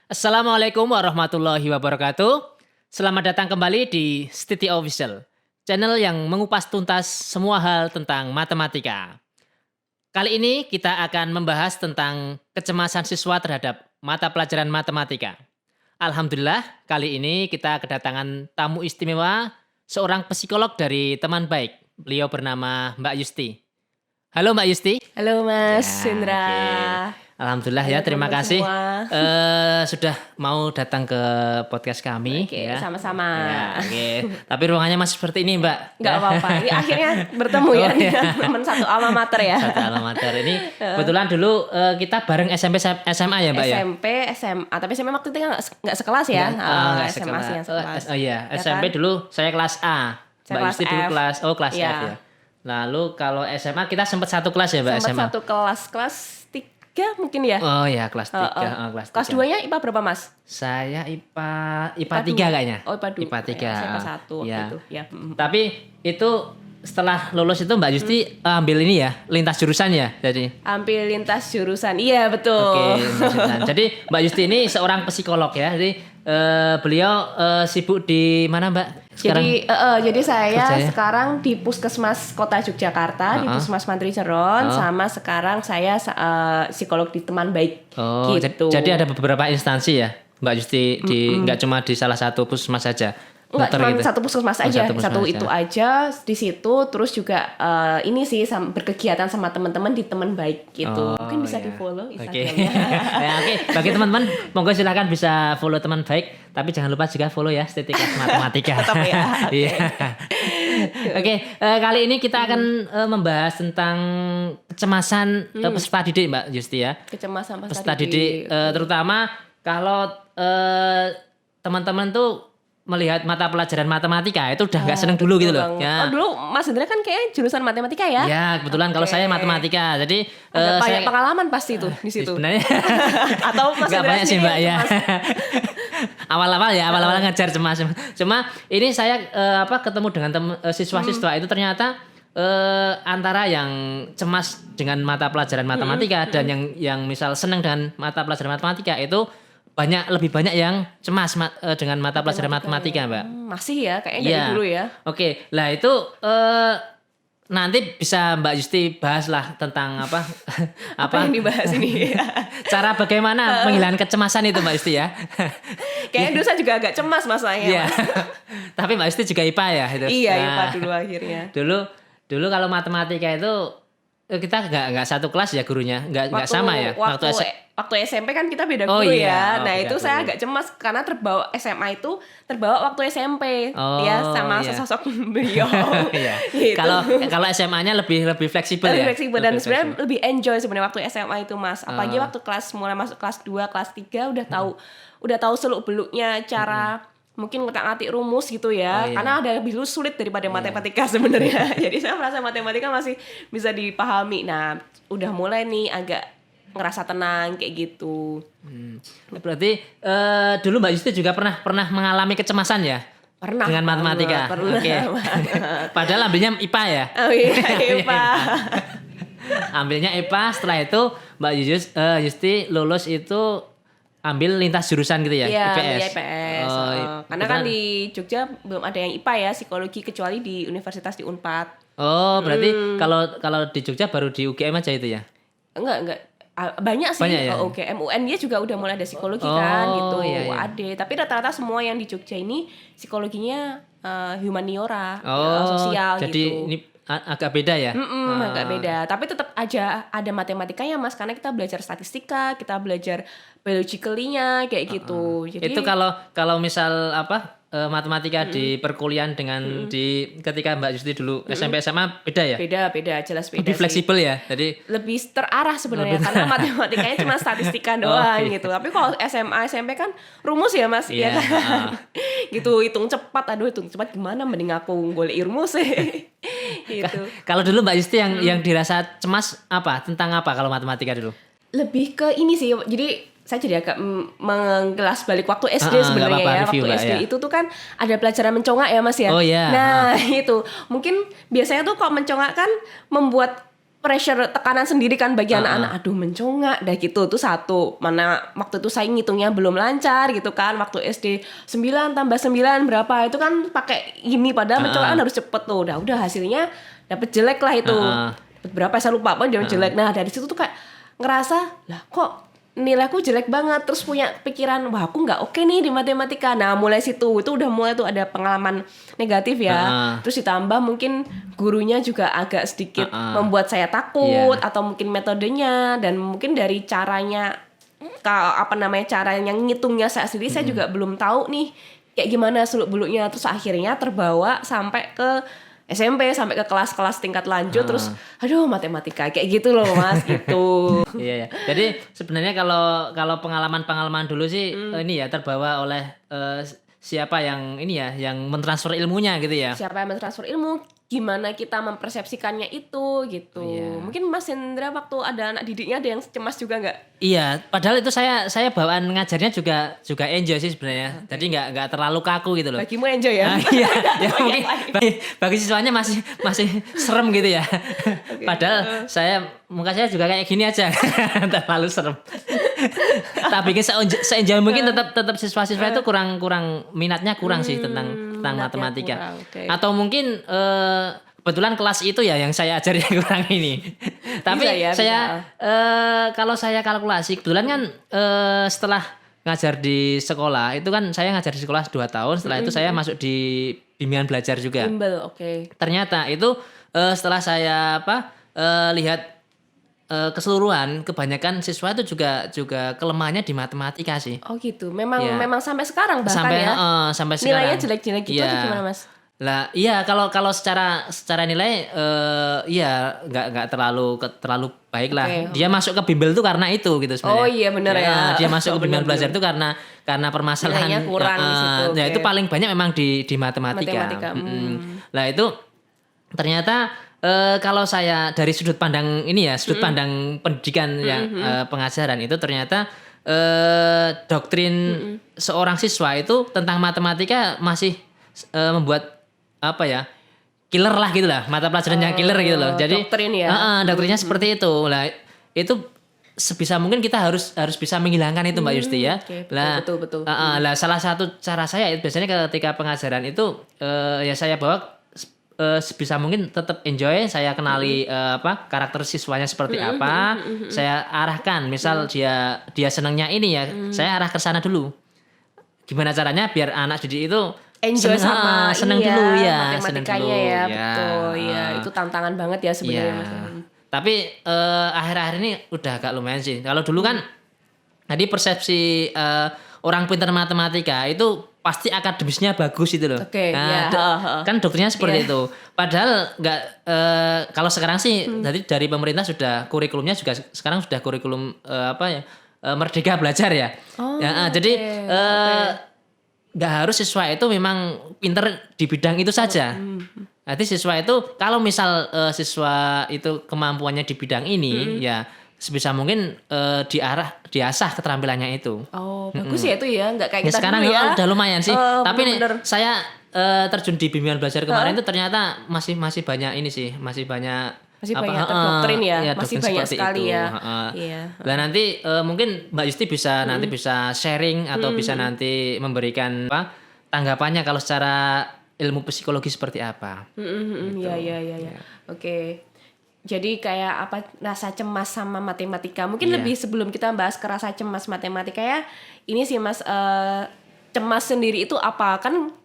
Assalamualaikum warahmatullahi wabarakatuh. Selamat datang kembali di Stiti Official, channel yang mengupas tuntas semua hal tentang matematika. Kali ini kita akan membahas tentang kecemasan siswa terhadap mata pelajaran matematika. Alhamdulillah, kali ini kita kedatangan tamu istimewa, seorang psikolog dari teman baik. Beliau bernama Mbak Yusti. Halo Mbak Yusti. Halo Mas Indra. Oke. Alhamdulillah ya, terima kasih sudah mau datang ke podcast kami. Oke, ya. sama-sama. Ya, oke. Tapi ruangannya masih seperti ini, Mbak. Nggak apa-apa. Ini akhirnya bertemu ya, teman satu alma mater ya. Satu alma mater. Ini kebetulan dulu kita bareng SMP SMA ya, Mbak ya. SMP, SMA. Tapi SMA waktu itu nggak sekelas ya. Nggak SMA sih yang sekelas. Oh iya, Ya SMP kan? dulu saya kelas A. Saya Mbak kelas Yusti dulu F. kelas Iya. F ya. Lalu kalau SMA kita sempat satu kelas ya, Mbak, Sempat SMA. satu kelas 3 mungkin ya. Oh iya, kelas 3. Kelas 2-nya IPA berapa, Mas? Saya IPA 3 kayaknya. Oh, IPA 2. IPA 3. Saya kelas 1 waktu Ya. itu. Ya. Tapi itu setelah lulus itu Mbak Yusti ambil ini ya, lintas jurusan ya. Jadi Ambil lintas jurusan. Iya, betul. oke, lintas jurusan. Jadi Mbak Yusti ini seorang psikolog ya. Jadi beliau sibuk di mana, Mbak? Sekarang Jadi saya kerjanya? sekarang di Puskesmas Kota Yogyakarta, di Puskesmas Mantri Ceron, sama sekarang saya psikolog di Teman Baik. Oh, gitu. jadi ada beberapa instansi ya, Mbak Yusti nggak cuma di salah satu puskesmas saja. Enggak, Muter cuma gitu. satu puskesmas Oh, aja, satu puskesmas aja. itu aja di situ. Terus juga ini sih berkegiatan sama teman-teman di Teman Baik gitu. Mungkin bisa iya. di follow Oke. Instagramnya. Ya, oke. Bagi teman-teman, monggo silakan bisa follow Teman Baik, tapi jangan lupa juga follow ya Stiti Kelas Matematika. Tetap ya. Iya. Oke, kali ini kita akan membahas tentang kecemasan peserta didik, Mbak Yusti ya. Kecemasan Peserta didik, terutama kalau teman-teman tuh melihat mata pelajaran matematika itu udah nggak seneng dulu gitu loh. Banget. Ya. Oh, dulu Mas Indra kan kayak jurusan matematika ya? Ya, kebetulan kalau saya matematika. Jadi Ada saya banyak pengalaman pasti tuh di situ. sebenarnya Atau Mas nggak Indra banyak sih, sendiri Mbak ya. yang cemas? Awal-awal ngejar cemas. Cuma ini saya ketemu dengan siswa-siswa itu ternyata antara yang cemas dengan mata pelajaran matematika dan yang misal senang dengan mata pelajaran matematika itu lebih banyak yang cemas dengan mata pelajaran matematika, Mbak. Masih ya, kayaknya dari Iya. dulu ya. Oke, lah itu nanti bisa Mbak Yusti bahas lah tentang apa Apa yang dibahas ini? cara bagaimana menghilangkan kecemasan itu Mbak Yusti ya. Kayaknya dulu saya juga agak cemas masalahnya. Iya. Mas. Tapi Mbak Yusti juga IPA ya itu. Iya, Nah, IPA dulu akhirnya. Dulu kalau matematika itu kita nggak satu kelas ya gurunya, nggak sama ya. Waktu SMP kan kita beda Oh guru iya, ya. Nah, beda itu guru. saya agak cemas karena terbawa SMA itu terbawa waktu SMP. Oh, Ya sama iya. sosok beliau. Iya. Gitu. Kalau SMA-nya lebih fleksibel ya. Lebih fleksibel dan Lebih sebenarnya fleksibel. lebih enjoy sebenarnya waktu SMA itu, Mas. Apalagi waktu mulai masuk kelas 2, kelas 3 udah tahu seluk-beluknya cara mungkin ngotak-ngatik rumus gitu ya. Oh, iya. Karena ada lebih sulit daripada matematika sebenarnya. Jadi saya merasa matematika masih bisa dipahami. Nah, udah mulai nih agak ngerasa tenang kayak gitu. Berarti dulu Mbak Yusti juga pernah mengalami kecemasan ya? Pernah Dengan matematika. Pernah. Oke. Padahal ambilnya IPA ya. Oh iya, Pak. Ambilnya IPA, setelah itu Mbak Yusti lulus itu ambil lintas jurusan gitu ya, Iya, IPS. IPS. Oh, Karena kan di Jogja belum ada yang IPA ya, psikologi, kecuali di universitas di Unpad. Oh, berarti kalau di Jogja baru di UGM aja itu ya? Enggak. Banyak sih. Banyak ya? UGM, UN dia juga udah mulai ada psikologi Oh, kan gitu. iya, iya. Ada. Tapi rata-rata semua yang di Jogja ini psikologinya humaniora, Oh, sosial jadi gitu. ini agak beda ya? Agak beda. Tapi tetap aja ada matematikanya, Mas, karena kita belajar statistika, kita belajar biologically-nya kayak gitu. Jadi Itu kalau misal matematika di perkuliahan dengan di ketika Mbak Yusti dulu SMP SMA beda ya? beda, jelas beda Lebih sih. fleksibel ya. Jadi Lebih terarah sebenarnya karena matematikanya cuma statistika doang iya. gitu. Tapi kalau SMA SMP kan rumus ya, Mas, Iya, ya kan. Gitu, hitung cepat. Aduh, hitung cepat gimana, mending aku golek rumus gitu. kalau dulu Mbak Yusti yang dirasa cemas tentang apa kalau matematika dulu? Lebih ke ini sih. Jadi saya jadi agak menggelas balik waktu SD nggak sebenarnya apa-apa, ya. review, Waktu Mbak, SD ya. itu tuh kan ada pelajaran mencongak ya, Mas ya. Oh, iya. Nah, itu mungkin biasanya tuh kalau mencongak kan membuat pressure, tekanan sendiri kan bagi anak-anak. Aduh mencongak dah gitu. Itu satu. Mana waktu itu saya ngitungnya belum lancar gitu kan. Waktu SD 9 tambah 9 berapa. Itu kan pakai ini padahal mencongak kan harus cepet tuh. Udah hasilnya dapet jelek lah itu. Dapet berapa saya lupa apa jelek. Nah dari situ tuh kayak ngerasa lah kok nilaiku jelek banget, terus punya pikiran wah aku nggak oke nih di matematika. Nah mulai situ itu udah mulai tuh ada pengalaman negatif ya. Terus ditambah mungkin gurunya juga agak sedikit membuat saya takut atau mungkin metodenya dan mungkin dari caranya caranya ngitungnya saya sendiri saya juga belum tahu nih kayak gimana seluk-beluknya. Terus akhirnya terbawa sampai ke SMP sampai ke kelas-kelas tingkat lanjut terus aduh matematika kayak gitu loh Mas gitu. Iya ya. Jadi sebenarnya kalau pengalaman dulu sih ini ya terbawa oleh siapa yang ini ya yang mentransfer ilmunya gitu ya. Siapa yang mentransfer ilmu, gimana kita mempersepsikannya itu gitu. Mungkin Mas Hendra waktu ada anak didiknya ada yang cemas juga nggak? Iya, padahal itu saya bawaan ngajarnya juga enjoy sih sebenarnya. Jadi nggak terlalu kaku gitu loh. Bagimu enjoy ya? Iya, ya mungkin bagi siswanya masih serem gitu ya. Padahal muka saya juga kayak gini aja, terlalu serem. Tak bikin se-enjoy mungkin tetap siswa-siswa itu kurang minatnya kurang sih tentang matematika. Atau mungkin kebetulan kelas itu ya yang saya ajari kurang ini. Tapi saya kalau saya kalkulasi kebetulan kan setelah ngajar di sekolah itu kan saya ngajar di sekolah 2 tahun. Setelah itu saya masuk di bimbingan belajar juga. Bimbel, Ternyata itu setelah saya lihat keseluruhan kebanyakan siswa itu juga kelemahannya di matematika sih. Oh gitu. Memang sampai sekarang bahkan sampai sekarang. Nilainya jelek-jelek gitu atau gimana Mas? Lah iya kalau secara nilai iya nggak terlalu baik lah. Dia masuk ke bimbel itu karena itu gitu sebenarnya. Oh iya benar ya. Dia masuk ke bimbel belajar itu karena permasalahan nilainya kurang di situ. Ya itu paling banyak memang di matematika. Lah itu ternyata kalau saya dari sudut pandang ini ya, sudut pandang pendidikan pengajaran itu ternyata doktrin seorang siswa itu tentang matematika masih membuat killer lah gitu lah, mata pelajaran yang killer gitu loh. Jadi doktrin ya. Doktrinnya seperti itu. Lah itu sebisa mungkin kita harus bisa menghilangkan itu Mbak Yusti ya. Betul. Lah salah satu cara saya biasanya ketika pengajaran itu ya saya bawa sebisa mungkin tetap enjoy, saya kenali karakter siswanya seperti apa, saya arahkan. Misal dia senangnya ini ya, saya arah ke sana dulu. Gimana caranya biar anak didik itu enjoy senang dulu ya, matematikanya ya, betul ya. Itu tantangan banget ya sebenarnya. Tapi akhir-akhir ini udah agak lumayan sih. Kalau dulu kan tadi persepsi orang pintar matematika itu pasti akademisnya bagus itu loh. Kan dokternya seperti itu. Padahal nggak. Kalau sekarang sih, dari pemerintah sudah kurikulumnya juga sekarang sudah kurikulum Merdeka Belajar ya. Jadi nggak harus siswa itu memang pintar di bidang itu saja. Nanti siswa itu kalau misal siswa itu kemampuannya di bidang ini ya sebisa mungkin diasah keterampilannya itu. Oh, bagus ya itu ya, nggak kayak kita sekarang dulu ya. Udah lumayan sih. Tapi nih bener. saya terjun di bimbingan belajar kemarin itu ternyata masih banyak ini sih, masih banyak banyak doktrin ya, masih banyak sekali itu. ya. Iya. Nah nanti mungkin Mbak Yusti bisa nanti bisa sharing atau bisa nanti memberikan tanggapannya kalau secara ilmu psikologi seperti apa. Iya. Oke. Jadi kayak rasa cemas sama matematika. Mungkin lebih sebelum kita bahas ke rasa cemas matematika ya. Ini sih Mas, cemas sendiri itu apa? Kan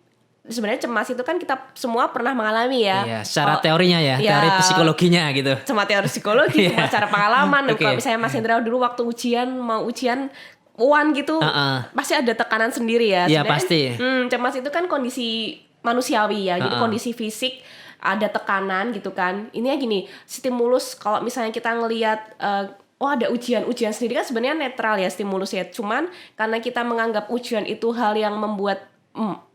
sebenarnya cemas itu kan kita semua pernah mengalami ya. Iya, secara teorinya ya, teori psikologinya gitu. Sama teori psikologi, sama secara pengalaman. Kalau misalnya Mas Hendra dulu waktu mau ujian UAN gitu, pasti ada tekanan sendiri ya. Iya pasti. Cemas itu kan kondisi manusiawi ya, jadi kondisi fisik. Ada tekanan gitu kan. Ini gini, stimulus kalau misalnya kita ngelihat ada ujian sendiri kan sebenarnya netral ya stimulus ya. Cuman karena kita menganggap ujian itu hal yang membuat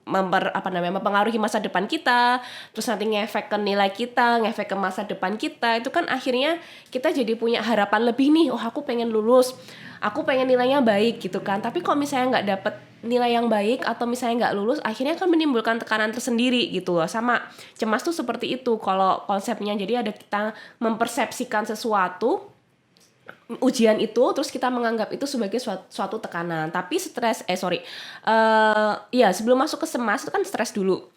mempengaruhi masa depan kita, terus nanti ngefek ke nilai kita, ngefek ke masa depan kita, itu kan akhirnya kita jadi punya harapan lebih nih, oh aku pengen lulus, aku pengen nilainya baik gitu kan. Tapi kalau misalnya nggak dapet nilai yang baik atau misalnya nggak lulus, akhirnya kan menimbulkan tekanan tersendiri gitu loh. Sama cemas tuh seperti itu kalau konsepnya. Jadi ada kita mempersepsikan sesuatu, ujian itu, terus kita menganggap itu sebagai suatu tekanan. Tapi sebelum masuk ke cemas itu kan stres dulu.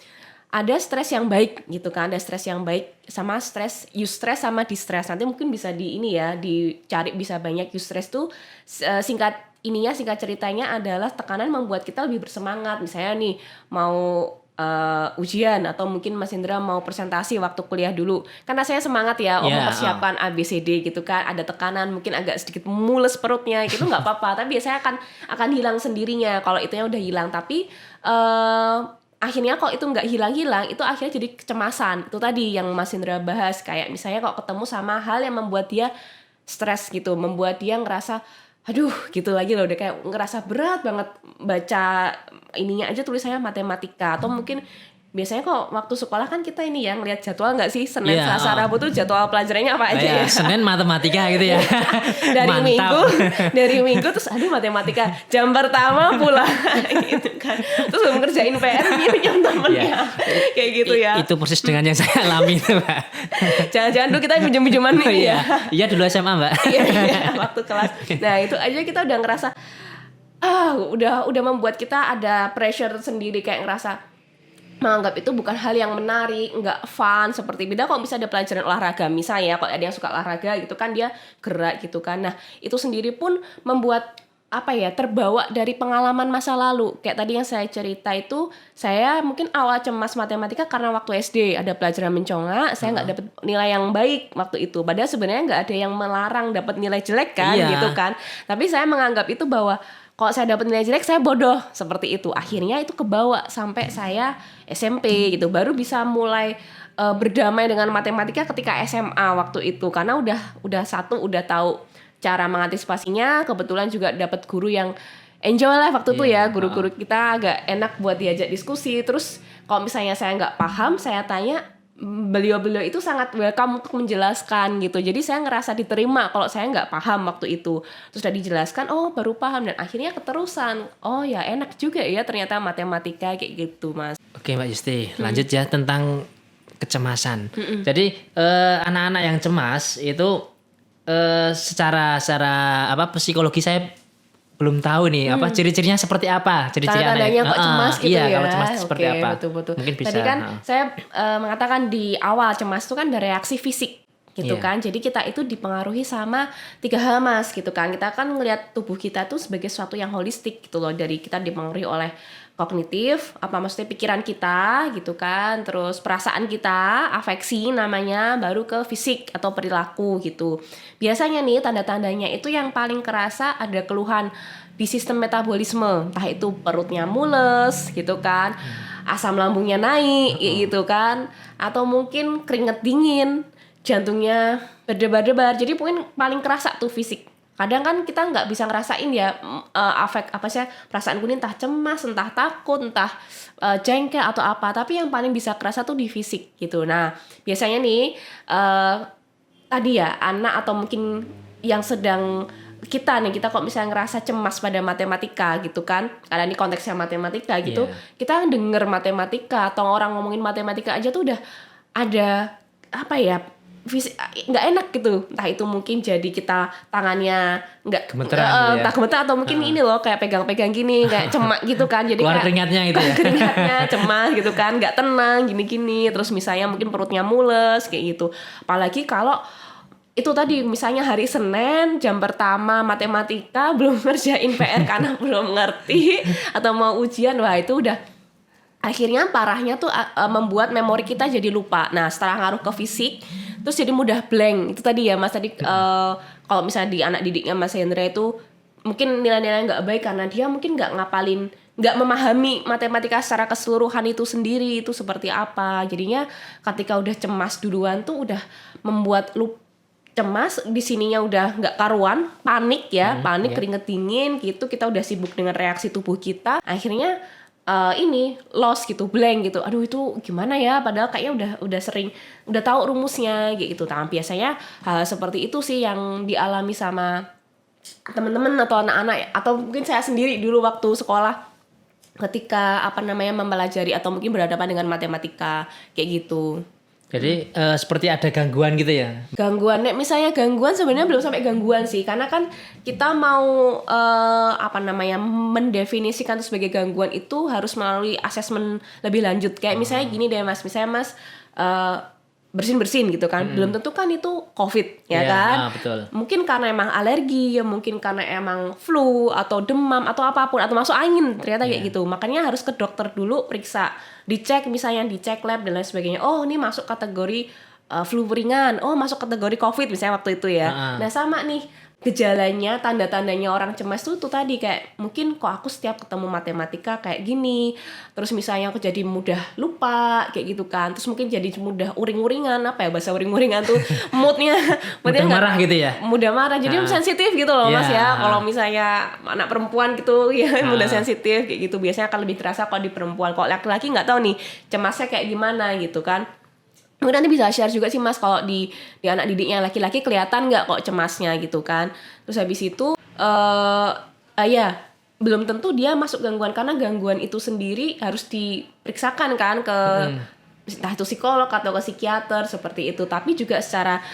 Ada stres yang baik gitu kan, ada stres yang baik sama stres, eustress sama distress. Nanti mungkin bisa dicari bisa banyak. Eustress tuh singkat ceritanya adalah tekanan membuat kita lebih bersemangat. Misalnya nih mau ujian atau mungkin Mas Indra mau presentasi waktu kuliah dulu, kan rasanya semangat ya, mempersiapkan ABCD gitu kan, ada tekanan, mungkin agak sedikit mules perutnya gitu, nggak apa-apa, tapi biasanya akan hilang sendirinya kalau itunya udah hilang. Tapi akhirnya kalau itu nggak hilang-hilang, itu akhirnya jadi kecemasan. Itu tadi yang Mas Indra bahas, kayak misalnya kalau ketemu sama hal yang membuat dia stres gitu, membuat dia ngerasa aduh gitu lagi loh, udah kayak ngerasa berat banget baca ininya aja, tulisannya matematika. Atau mungkin biasanya kok waktu sekolah kan kita ini ya ngelihat jadwal nggak sih, Senin, Selasa, Rabu tuh jadwal pelajarannya apa aja ya. Senin matematika gitu ya. dari minggu terus aduh matematika jam pertama pula gitu kan. Terus ngerjain PR minjem temennya. Kayak gitu ya. Itu persis dengan yang saya alami tuh, Mbak. Jangan-jangan dulu kita minjem-minjeman nih ya. Iya dulu SMA, Mbak. Iya, waktu kelas. Nah, itu aja kita udah ngerasa udah membuat kita ada pressure sendiri, kayak ngerasa menganggap itu bukan hal yang menarik, nggak fun. Seperti beda kalau misalnya ada pelajaran olahraga, misalnya kalau ada yang suka olahraga gitu kan, dia gerak gitu kan. Nah itu sendiri pun membuat terbawa dari pengalaman masa lalu. Kayak tadi yang saya cerita itu, saya mungkin awal cemas matematika karena waktu SD ada pelajaran mencongak, saya nggak dapet nilai yang baik waktu itu. Padahal sebenarnya nggak ada yang melarang dapat nilai jelek kan, gitu kan. Tapi saya menganggap itu bahwa kalau saya dapat nilai jelek, saya bodoh, seperti itu. Akhirnya itu kebawa sampai saya SMP gitu. Baru bisa mulai berdamai dengan matematika ketika SMA waktu itu. Karena udah tahu cara mengantisipasinya. Kebetulan juga dapat guru yang enjoy lah waktu itu ya. Guru-guru kita agak enak buat diajak diskusi. Terus kalau misalnya saya nggak paham, saya tanya, beliau-beliau itu sangat welcome untuk menjelaskan gitu. Jadi saya ngerasa diterima kalau saya nggak paham waktu itu. Terus udah dijelaskan, oh baru paham, dan akhirnya keterusan. Oh ya enak juga ya ternyata matematika kayak gitu, Mas. Oke Mbak Yusti, lanjut ya tentang kecemasan. Jadi anak-anak yang cemas itu secara psikologi saya belum tahu nih ciri-cirinya seperti apa, ciri-ciri tanda-tandanya kok cemas gitu ya. Kalau cemas seperti apa? Betul. Mungkin bisa. Tadi kan saya mengatakan di awal cemas itu kan ada reaksi fisik gitu kan. Jadi kita itu dipengaruhi sama 3 hal, Mas, gitu kan. Kita kan ngelihat tubuh kita tuh sebagai sesuatu yang holistik gitu loh. Dari kita dipengaruhi oleh kognitif, maksudnya pikiran kita gitu kan, terus perasaan kita, afeksi namanya, baru ke fisik atau perilaku gitu. Biasanya nih tanda-tandanya itu yang paling kerasa ada keluhan di sistem metabolisme, entah itu perutnya mules gitu kan, asam lambungnya naik gitu kan, atau mungkin keringet dingin, jantungnya berdebar-debar. Jadi mungkin paling kerasa tuh fisik. Kadang kan kita nggak bisa ngerasain ya perasaan kuning, entah cemas, entah takut, entah jengkel atau apa. Tapi yang paling bisa kerasa tuh di fisik gitu. Nah biasanya nih tadi ya anak atau mungkin yang sedang kita kok misalnya ngerasa cemas pada matematika gitu kan, karena ini konteksnya matematika gitu, kita denger matematika atau orang ngomongin matematika aja tuh udah ada nggak enak gitu. Entah itu mungkin jadi kita tangannya nggak gemeteran entah gemeter atau mungkin ini loh kayak pegang-pegang gini kayak cemas gitu kan, jadi keluar keringatnya gitu ya. Keringatnya cemas gitu kan, nggak tenang gini-gini. Terus misalnya mungkin perutnya mules kayak gitu. Apalagi kalau itu tadi misalnya hari Senin jam pertama matematika belum ngerjain PR karena belum ngerti atau mau ujian, wah itu udah akhirnya parahnya tuh membuat memori kita jadi lupa. Nah setelah ngaruh ke fisik, terus jadi mudah blank. Itu tadi ya Mas, tadi kalau misalnya di anak didiknya Mas Hendra itu mungkin nilai-nilai nggak baik karena dia mungkin nggak ngapalin, nggak memahami matematika secara keseluruhan itu sendiri itu seperti apa. Jadinya ketika udah cemas duluan tuh udah membuat cemas di sininya udah nggak karuan, panik ya, keringet dingin gitu. Kita udah sibuk dengan reaksi tubuh kita, akhirnya ini lost gitu, blank gitu. Aduh itu gimana ya? Padahal kayaknya udah sering, udah tahu rumusnya kayak gitu. Nah, biasanya hal seperti itu sih yang dialami sama teman-teman atau anak-anak atau mungkin saya sendiri dulu waktu sekolah ketika mempelajari atau mungkin berhadapan dengan matematika kayak gitu. Jadi seperti ada gangguan gitu ya. Gangguan, misalnya gangguan sebenarnya belum sampai gangguan sih, karena kan kita mau mendefinisikan itu sebagai gangguan itu harus melalui asesmen lebih lanjut. Kayak misalnya gini deh Mas, misalnya Mas bersin gitu kan, belum tentu kan itu COVID ya kan. Betul. Mungkin karena emang alergi, ya mungkin karena emang flu atau demam atau apapun atau masuk angin ternyata kayak gitu. Makanya harus ke dokter dulu, periksa, dicek lab dan lain sebagainya. Oh ini masuk kategori flu ringan, oh masuk kategori COVID misalnya waktu itu ya. Nah sama nih gejalanya, tanda-tandanya orang cemas tuh tadi kayak mungkin kok aku setiap ketemu matematika kayak gini, terus misalnya aku jadi mudah lupa kayak gitu kan, terus mungkin jadi mudah uring-uringan, apa ya bahasa uring-uringan tuh moodnya mudah marah gitu ya, mudah marah, jadi sensitif gitu loh Mas ya. Kalau misalnya anak perempuan gitu ya mudah sensitif kayak gitu, biasanya akan lebih terasa kalau di perempuan. Kalau laki-laki nggak tahu nih cemasnya kayak gimana gitu kan. Mungkin nanti bisa share juga sih Mas kalau di anak didiknya laki-laki kelihatan nggak kok cemasnya gitu kan. Terus habis itu belum tentu dia masuk gangguan, karena gangguan itu sendiri harus diperiksakan kan ke entah itu psikolog atau ke psikiater seperti itu. Tapi juga secara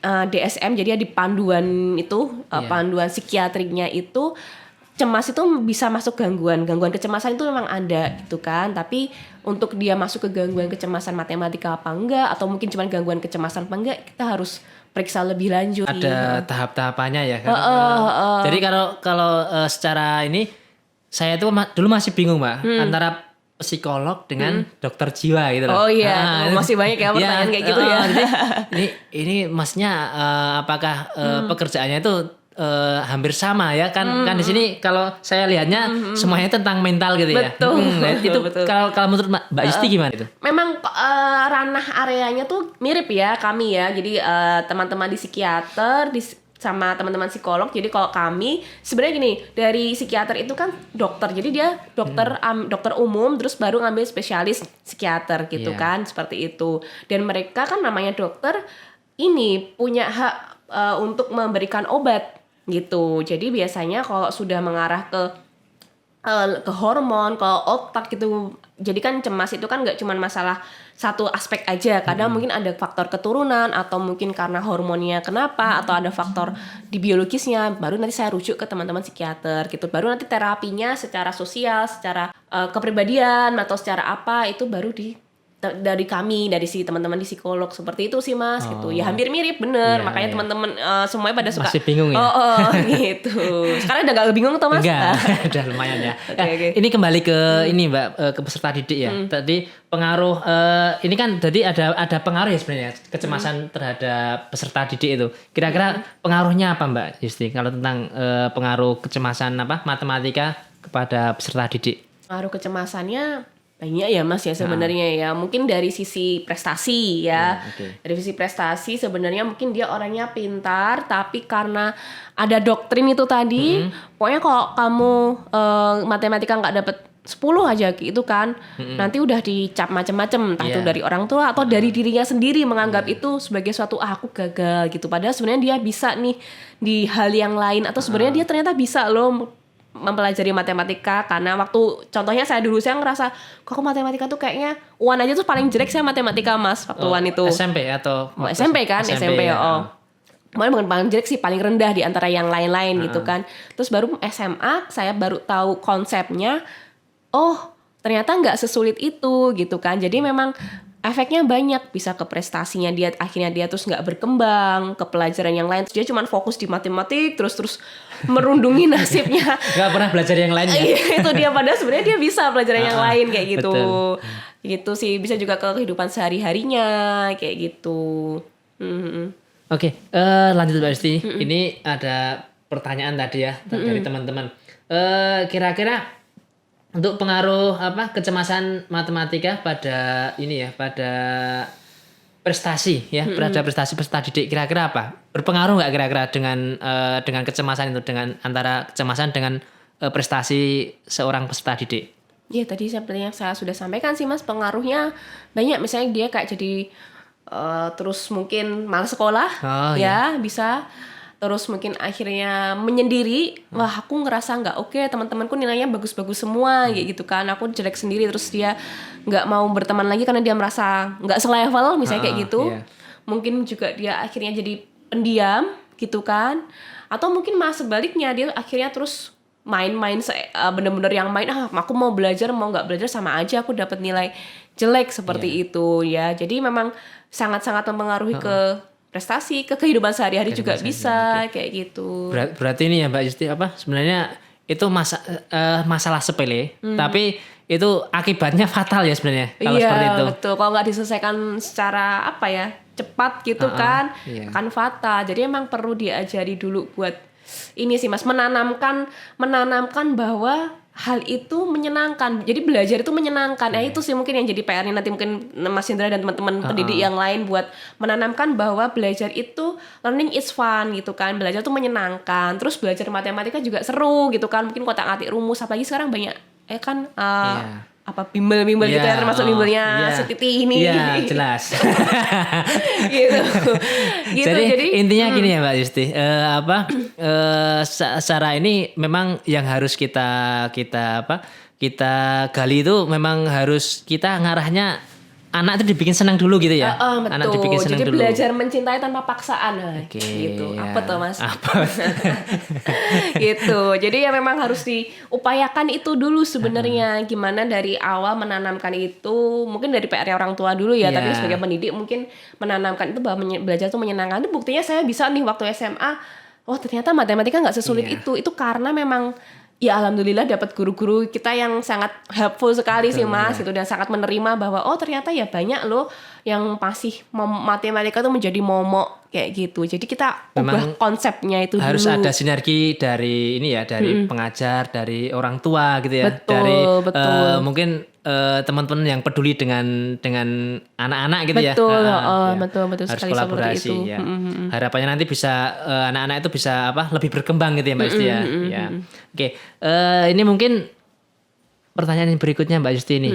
DSM, jadi di panduan itu panduan psikiatriknya itu cemas itu bisa masuk gangguan kecemasan itu memang ada gitu kan. Tapi untuk dia masuk ke gangguan kecemasan matematika apa enggak, atau mungkin cuma gangguan kecemasan apa enggak, kita harus periksa lebih lanjut. Ada tahap-tahapannya ya kan. Jadi kalau secara ini saya tuh dulu masih bingung Mbak antara psikolog dengan dokter jiwa gitu loh. Oh iya, masih banyak ya pertanyaan kayak gitu ya. Ini Masnya apakah pekerjaannya itu hampir sama ya kan di sini kalau saya lihatnya semuanya tentang mental gitu ya. Betul. Itu betul. Kalau menurut Mbak Yusti gimana itu? Memang ranah areanya tuh mirip ya kami ya. Jadi teman-teman di psikiater sama teman-teman psikolog. Jadi kalau kami sebenarnya gini, dari psikiater itu kan dokter. Jadi dia dokter umum terus baru ngambil spesialis psikiater gitu kan, seperti itu. Dan mereka kan namanya dokter ini punya hak untuk memberikan obat gitu. Jadi biasanya kalau sudah mengarah ke hormon, ke otak gitu. Jadi kan cemas itu kan nggak cuma masalah satu aspek aja. Kadang mungkin ada faktor keturunan, atau mungkin karena hormonnya kenapa, atau ada faktor di biologisnya. Baru nanti saya rujuk ke teman-teman psikiater gitu. Baru nanti terapinya secara sosial, secara kepribadian atau secara apa itu baru dari kami, dari si teman-teman di psikolog, seperti itu sih Mas gitu. Ya hampir mirip bener, makanya teman-teman semuanya pada suka masih bingung ya. Gitu. Sekarang udah gak bingung tuh Mas? Enggak, udah lumayan ya. Okay. Ini kembali ke ini Mbak, ke peserta didik ya. Tadi pengaruh ini kan jadi ada pengaruh ya sebenarnya kecemasan terhadap peserta didik itu. Kira-kira pengaruhnya apa Mbak Yusti kalau tentang pengaruh kecemasan matematika kepada peserta didik? Pengaruh kecemasannya banyak ya Mas ya sebenarnya ya. Mungkin dari sisi prestasi ya. Dari sisi prestasi sebenarnya mungkin dia orangnya pintar, tapi karena ada doktrin itu tadi, pokoknya kalau kamu matematika nggak dapet 10 aja gitu kan, nanti udah dicap macam-macam, entah itu dari orang tua atau dari dirinya sendiri, menganggap itu sebagai suatu aku gagal gitu. Padahal sebenarnya dia bisa nih di hal yang lain, atau sebenarnya dia ternyata bisa loh mempelajari matematika. Karena waktu contohnya saya ngerasa kok matematika tuh kayaknya UAN aja tuh paling jelek saya matematika Mas waktu UAN itu. SMP atau SMP kan? SMP ya. Bukan paling jelek sih, paling rendah di antara yang lain-lain gitu kan. Terus baru SMA saya baru tahu konsepnya. Oh, ternyata nggak sesulit itu gitu kan. Jadi memang efeknya banyak, bisa ke prestasinya dia, akhirnya dia terus nggak berkembang ke pelajaran yang lain, dia cuma fokus di matematik terus merundungi nasibnya, nggak pernah belajar yang lainnya. Itu dia, padahal sebenarnya dia bisa pelajaran yang lain kayak gitu. Betul. Gitu sih, bisa juga ke kehidupan sehari-harinya kayak gitu. Oke, lanjut Mbak Yusti. Ini ada pertanyaan tadi ya dari teman-teman. Kira-kira untuk pengaruh kecemasan matematika pada ini ya, pada prestasi ya, pada prestasi peserta didik, kira-kira apa? Berpengaruh nggak kira-kira dengan kecemasan itu, dengan antara kecemasan dengan prestasi seorang peserta didik? Iya tadi seperti yang saya sudah sampaikan sih Mas, pengaruhnya banyak. Misalnya dia kayak jadi terus mungkin malas sekolah, Oh ya bisa. Terus mungkin akhirnya menyendiri, wah aku ngerasa nggak oke, teman-temanku nilainya bagus-bagus semua, kayak gitu kan. Aku jelek sendiri, terus dia nggak mau berteman lagi karena dia merasa nggak selevel, misalnya kayak gitu. iya. Mungkin juga dia akhirnya jadi pendiam, gitu kan. Atau mungkin malah sebaliknya, dia akhirnya terus main-main bener-bener yang main, aku mau belajar mau nggak belajar sama aja, aku dapat nilai jelek seperti itu ya. Jadi memang sangat-sangat mempengaruhi ke prestasi, ke kehidupan sehari-hari juga Kehidupan bisa kayak gitu. Berarti ini ya Mbak Yusti apa sebenarnya itu masalah sepele, tapi itu akibatnya fatal ya sebenarnya kalau Iya seperti itu. betul, kalau nggak diselesaikan secara apa ya cepat gitu kan iya. akan fatal. Jadi emang perlu diajari dulu buat ini sih Mas, menanamkan bahwa hal itu menyenangkan. Jadi belajar itu menyenangkan. Ya itu sih mungkin yang jadi PR-nya nanti mungkin Mas Indra dan teman-teman pendidik yang lain buat menanamkan bahwa belajar itu learning is fun gitu kan. Belajar itu menyenangkan. Terus belajar matematika juga seru gitu kan. Mungkin kotak-atik rumus, apalagi sekarang banyak kan apa bimbel-bimbel gitu ya, termasuk bimbelnya Siti ini. Iya, jelas. gitu. Jadi intinya gini ya Mbak Yusti, secara ini memang yang harus kita gali itu memang harus kita ngarahnya anak itu dibikin senang dulu gitu ya. Betul. Anak dibikin senang jadi dulu. belajar mencintai tanpa paksaan. Gitu. Ya. Apa tuh Mas? Apa? gitu. Jadi ya memang harus diupayakan itu dulu sebenarnya. Gimana dari awal menanamkan itu, mungkin dari PR orang tua dulu ya, tapi sebagai pendidik mungkin menanamkan itu bahwa belajar itu menyenangkan. Itu buktinya saya bisa nih waktu SMA, oh ternyata matematika nggak sesulit itu. Itu karena memang ya alhamdulillah dapat guru-guru kita yang sangat helpful sekali sih Mas gitu, dan sangat menerima bahwa oh ternyata ya banyak loh yang masih matematika tuh menjadi momok kayak gitu. Jadi kita ubah konsepnya itu harus dulu. ada sinergi dari ini ya, dari pengajar, dari orang tua gitu ya. Betul, dari betul. Mungkin teman-teman yang peduli dengan anak-anak gitu betul, ya. betul Harus sekali kolaborasi seperti itu. ya. Harapannya nanti bisa anak-anak itu bisa lebih berkembang gitu ya Mbak Yusti ya. Ya. Oke, ini mungkin pertanyaan yang berikutnya Mbak Yusti ini.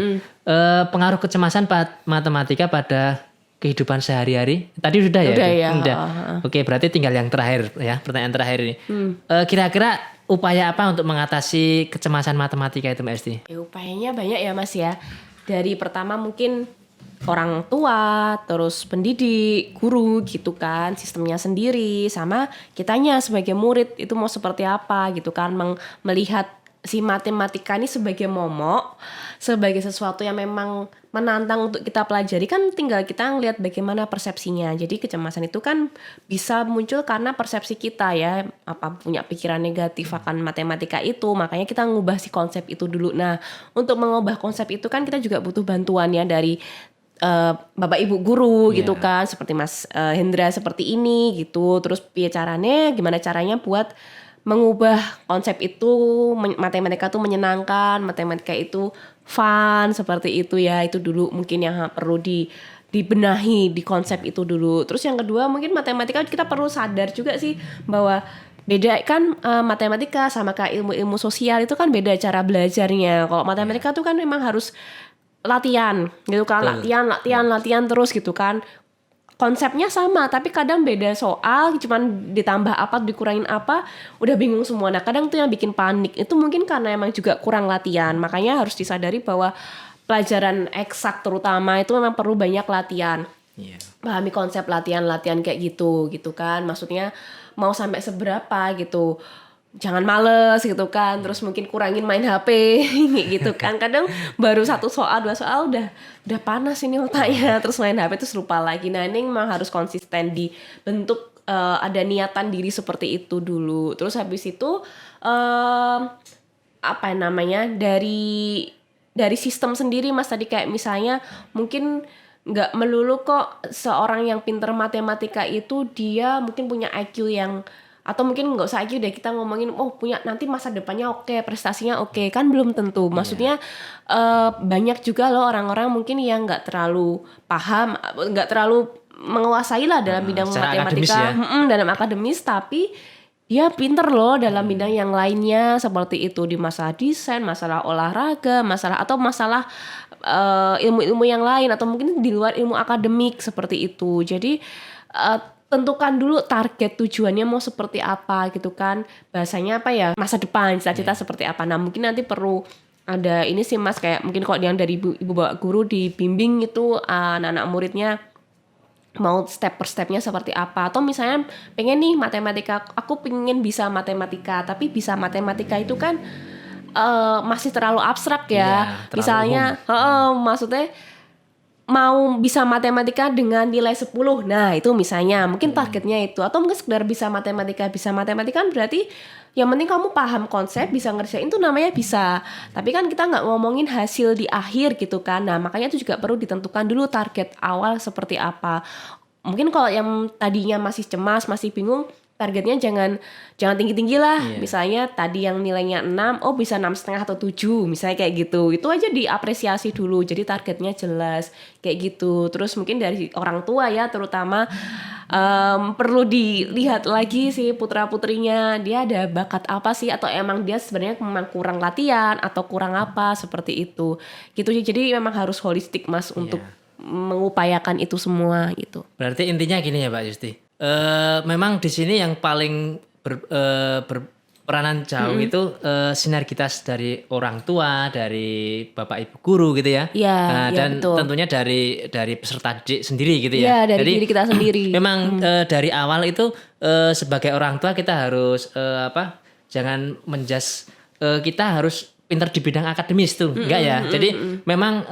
Pengaruh kecemasan matematika pada kehidupan sehari-hari. Tadi sudah ya? Udah. Oke, berarti tinggal yang terakhir ya, pertanyaan terakhir ini. Kira-kira upaya apa untuk mengatasi kecemasan matematika itu Mbak Yusti? Upayanya banyak ya Mas ya. Dari pertama mungkin orang tua, terus pendidik, guru gitu kan, sistemnya sendiri, sama kitanya sebagai murid itu mau seperti apa gitu kan, melihat si matematika ini sebagai momok, sebagai sesuatu yang memang menantang untuk kita pelajari, kan tinggal kita ngelihat bagaimana persepsinya. Jadi kecemasan itu kan bisa muncul karena persepsi kita ya, apa punya pikiran negatif akan matematika itu, makanya kita ngubah si konsep itu dulu. Nah, untuk mengubah konsep itu kan kita juga butuh bantuan ya dari Bapak Ibu guru gitu kan, seperti Mas Hendra seperti ini gitu. Terus gimana caranya buat mengubah konsep itu, matematika itu menyenangkan, matematika itu fun seperti itu ya. Itu dulu mungkin yang perlu dibenahi di konsep itu dulu. Terus yang kedua mungkin matematika kita perlu sadar juga sih bahwa beda kan matematika sama kayak ilmu sosial itu kan beda cara belajarnya. Kalau matematika tuh kan memang harus latihan gitu kan, latihan terus gitu kan. Konsepnya sama tapi kadang beda soal, cuman ditambah apa dikurangin apa udah bingung semua. Nah kadang tuh yang bikin panik itu mungkin karena emang juga kurang latihan. Makanya harus disadari bahwa pelajaran eksak terutama itu memang perlu banyak latihan. Pahami konsep latihan kayak gitu kan. Maksudnya mau sampai seberapa gitu, jangan males gitu kan, terus mungkin kurangin main HP gitu kan. Kadang baru 1 soal 2 soal udah panas ini otaknya, terus main HP terus lupa lagi. Nah ini memang harus konsisten dibentuk, ada niatan diri seperti itu dulu. Terus habis itu dari sistem sendiri Mas, tadi kayak misalnya mungkin nggak melulu kok seorang yang pinter matematika itu dia mungkin punya IQ yang, atau mungkin nggak usah IQ deh, kita ngomongin punya nanti masa depannya oke, prestasinya oke, kan belum tentu. Maksudnya banyak juga loh orang-orang mungkin yang nggak terlalu paham, nggak terlalu menguasai lah dalam bidang matematika, akademis ya. Dalam akademis, tapi dia pinter loh dalam bidang yang lainnya seperti itu, di masalah desain, masalah olahraga, masalah ilmu-ilmu yang lain atau mungkin di luar ilmu akademik seperti itu. Jadi tentukan dulu target tujuannya mau seperti apa gitu kan. Bahasanya apa ya? Masa depan, cita-cita seperti apa. Nah, mungkin nanti perlu ada ini sih Mas, kayak mungkin kalau yang dari ibu bapak guru dibimbing itu anak-anak muridnya mau step per stepnya seperti apa, atau misalnya pengen nih matematika, aku pengen bisa matematika, tapi bisa matematika itu kan masih terlalu abstrak ya, terlalu misalnya maksudnya mau bisa matematika dengan nilai 10. Nah, itu misalnya mungkin targetnya itu, atau mungkin sekedar bisa matematika kan berarti yang penting kamu paham konsep, bisa ngerjain, itu namanya bisa. Tapi kan kita nggak ngomongin hasil di akhir gitu kan. Nah, makanya itu juga perlu ditentukan dulu target awal seperti apa. Mungkin kalau yang tadinya masih cemas, masih bingung, targetnya jangan tinggi-tinggi lah. Misalnya tadi yang nilainya 6, oh bisa 6,5 atau 7, misalnya kayak gitu. Itu aja diapresiasi dulu, jadi targetnya jelas kayak gitu. Terus mungkin dari orang tua ya terutama perlu dilihat lagi sih putra-putrinya, dia ada bakat apa sih, atau emang dia sebenarnya memang kurang latihan atau kurang apa, seperti itu. Gitu, jadi memang harus holistik Mas untuk mengupayakan itu semua gitu. Berarti intinya gini ya Mbak Yusti. Memang di sini yang paling berperanan jauh itu sinergitas dari orang tua, dari bapak ibu guru gitu ya. Iya, dan betul. tentunya dari peserta didik sendiri gitu ya. Iya, dari Jadi diri kita sendiri. memang dari awal itu sebagai orang tua kita harus jangan menjas kita harus pintar di bidang akademis tuh, enggak ya. Jadi memang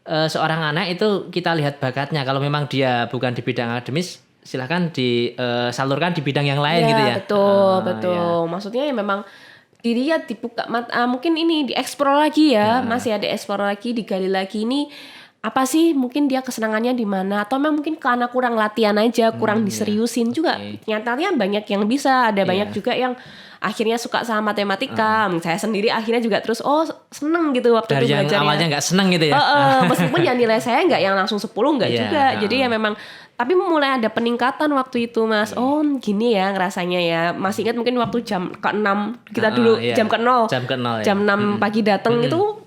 seorang anak itu kita lihat bakatnya. Kalau memang dia bukan di bidang akademis, silahkan disalurkan di bidang yang lain gitu ya. Betul. Maksudnya ya memang dilihat, dibuka mata, mungkin ini dieksplor lagi ya, masih ada eksplor lagi, digali lagi, ini apa sih, mungkin dia kesenangannya di mana, atau memang mungkin karena kurang latihan aja, kurang diseriusin juga. Nyatanya banyak yang bisa, ada banyak juga yang akhirnya suka sama matematika. Saya sendiri akhirnya juga terus seneng gitu waktu Dari itu yang belajarnya. awalnya nggak seneng gitu ya. Meskipun ya nilai saya nggak yang langsung 10, nggak juga. Jadi ya memang, tapi mulai ada peningkatan waktu itu Mas. Oh gini ya ngerasanya ya. Masih ingat mungkin waktu jam ke-6 kita dulu jam ke-0. Jam 6 pagi datang itu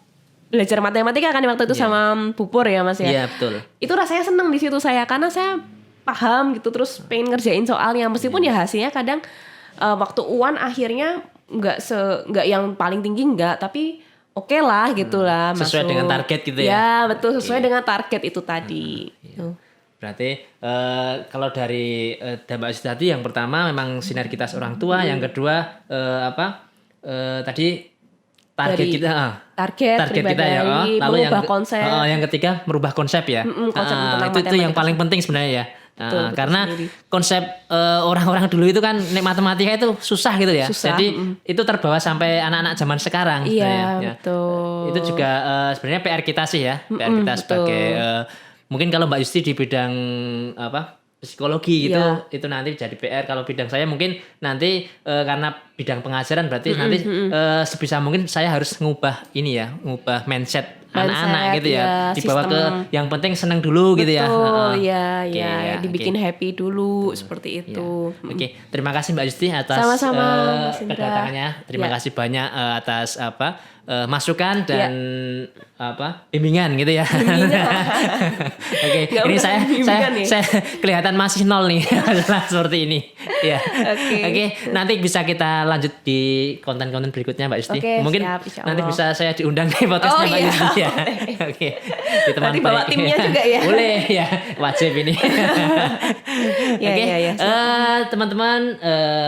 belajar matematika kan waktu itu sama pupur ya Mas ya. Iya betul. Itu rasanya seneng di situ saya, karena saya paham gitu, terus pengen ngerjain soalnya, meskipun ya hasilnya kadang waktu UAN akhirnya nggak yang paling tinggi, nggak, tapi oke lah gitu lah, sesuai masuk. dengan target gitu ya. Ya betul, sesuai dengan target itu tadi. Berarti kalau dari Mbak Yusti tadi, yang pertama memang sinergitas orang tua, yang kedua tadi target kita kita ya, lalu merubah konsep. yang ketiga merubah konsep ya. Konsep itu yang paling penting sebenarnya ya. Betul Karena sendiri. konsep orang-orang dulu itu kan matematika itu susah gitu ya. Susah, Jadi itu terbawa sampai anak-anak zaman sekarang. Iya betul. Itu juga sebenarnya PR kita sih ya. PR kita sebagai mungkin kalau Mbak Yusti di bidang psikologi gitu, itu nanti jadi PR. Kalau bidang saya mungkin nanti karena bidang pengajaran, berarti nanti sebisa mungkin saya harus ngubah mindset anak-anak gitu ya, dibawa ke yang penting seneng dulu gitu ya. Betul, ya, dibikin happy dulu seperti itu. Oke, terima kasih Mbak Yusti atas Sama-sama, Mas Indra. kedatangannya. Terima kasih banyak atas masukan dan bimbingan gitu ya. Oke, ini saya kelihatan masih nol nih seperti ini. Ya. Oke, nanti bisa kita lanjut di konten-konten berikutnya Mbak Yusti. Mungkin siap, nanti bisa saya diundang di podcastnya Mbak Yusti ya. Oke, nanti bawa timnya juga ya. Boleh ya, wajib ini. Oke, teman-teman,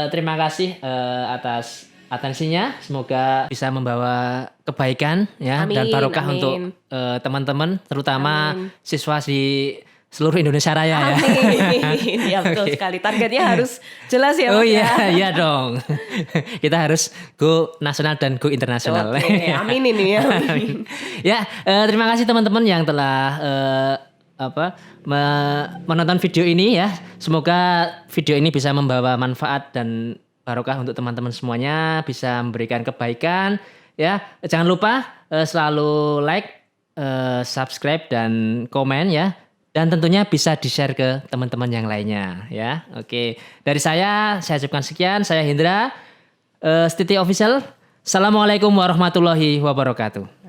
terima kasih atas atensinya. Semoga bisa membawa kebaikan ya, dan barokah untuk teman-teman, terutama siswa di seluruh Indonesia Raya ya. Ya betul sekali. Targetnya harus jelas ya. Oh iya dong. Kita harus go nasional dan go internasional. Amin ini ya. Amin. Ya, terima kasih teman-teman yang telah menonton video ini ya. Semoga video ini bisa membawa manfaat dan barokah untuk teman-teman semuanya, bisa memberikan kebaikan ya. Jangan lupa selalu like, subscribe dan komen ya. dan tentunya bisa di-share ke teman-teman yang lainnya ya. Oke, dari saya ucapkan sekian. Saya Hendra, Stiti Official. Assalamualaikum warahmatullahi wabarakatuh.